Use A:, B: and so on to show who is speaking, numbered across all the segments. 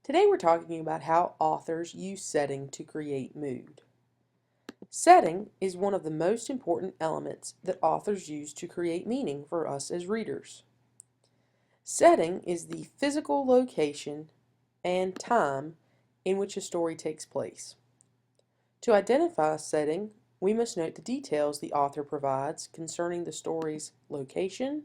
A: Today we're talking about how authors use setting to create mood. Setting is one of the most important elements that authors use to create meaning for us as readers. Setting is the physical location and time in which a story takes place. To identify a setting, we must note the details the author provides concerning the story's location,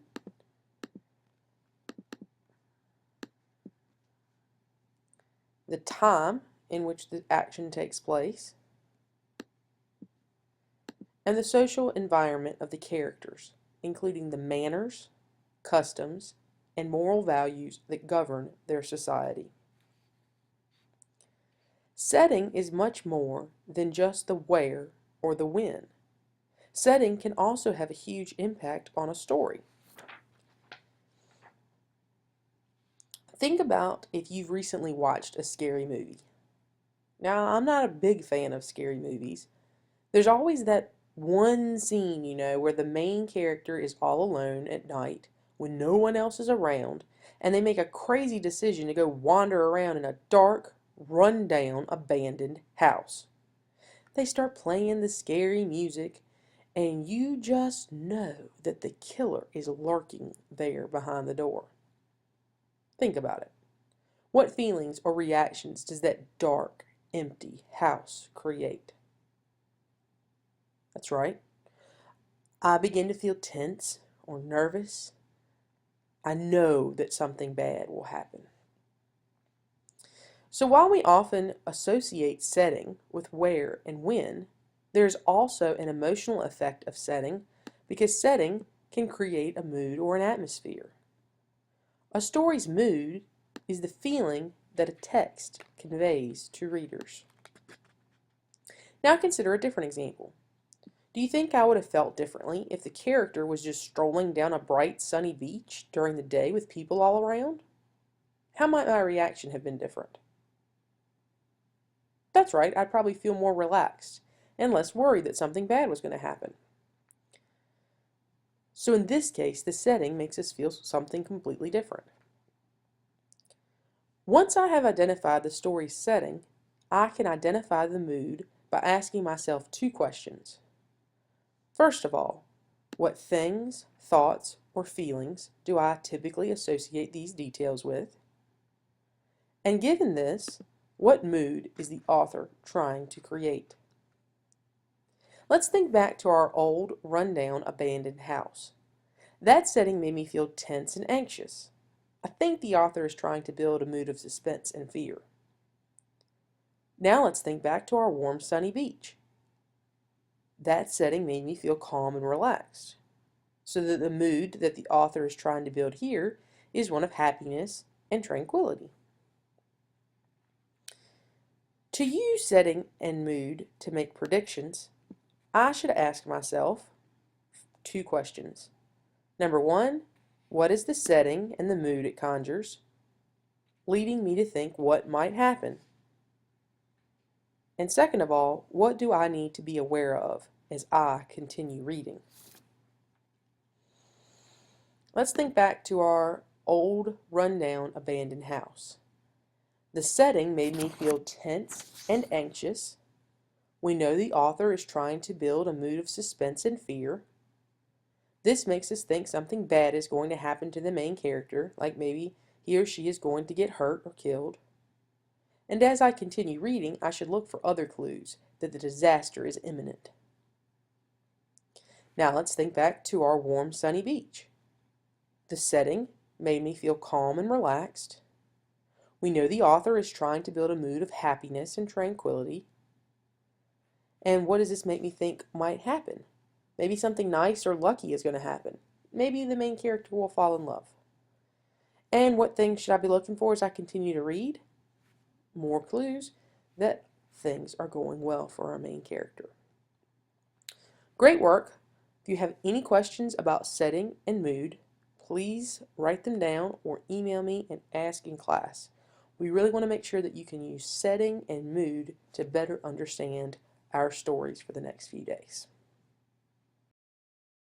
A: the time in which the action takes place, and the social environment of the characters, including the manners, customs, and moral values that govern their society. Setting is much more than just the where or the when. Setting can also have a huge impact on a story. Think about if you've recently watched a scary movie. Now, I'm not a big fan of scary movies. There's always that one scene, where the main character is all alone at night when no one else is around, and they make a crazy decision to go wander around in a dark, run-down, abandoned house. They start playing the scary music, and you just know that the killer is lurking there behind the door. Think about it. What feelings or reactions does that dark, empty house create? That's right. I begin to feel tense or nervous. I know that something bad will happen. So while we often associate setting with where and when, there's also an emotional effect of setting because setting can create a mood or an atmosphere. A story's mood is the feeling that a text conveys to readers. Now consider a different example. Do you think I would have felt differently if the character was just strolling down a bright, sunny beach during the day with people all around? How might my reaction have been different? That's right, I'd probably feel more relaxed and less worried that something bad was going to happen. So in this case, the setting makes us feel something completely different. Once I have identified the story's setting, I can identify the mood by asking myself two questions. First of all, what things, thoughts, or feelings do I typically associate these details with? And given this, what mood is the author trying to create? Let's think back to our old, rundown, abandoned house. That setting made me feel tense and anxious. I think the author is trying to build a mood of suspense and fear. Now let's think back to our warm, sunny beach. That setting made me feel calm and relaxed. So that the mood that the author is trying to build here is one of happiness and tranquility. To use setting and mood to make predictions, I should ask myself two questions. Number one, what is the setting and the mood it conjures, leading me to think what might happen? And second of all, what do I need to be aware of as I continue reading? Let's think back to our old, rundown, abandoned house. The setting made me feel tense and anxious. We know the author is trying to build a mood of suspense and fear. This makes us think something bad is going to happen to the main character, like maybe he or she is going to get hurt or killed. And as I continue reading, I should look for other clues that the disaster is imminent. Now let's think back to our warm, sunny beach. The setting made me feel calm and relaxed. We know the author is trying to build a mood of happiness and tranquility. And what does this make me think might happen? Maybe something nice or lucky is going to happen. Maybe the main character will fall in love. And what things should I be looking for as I continue to read? More clues that things are going well for our main character. Great work. If you have any questions about setting and mood, please write them down or email me and ask in class. We really want to make sure that you can use setting and mood to better understand our stories for the next few days.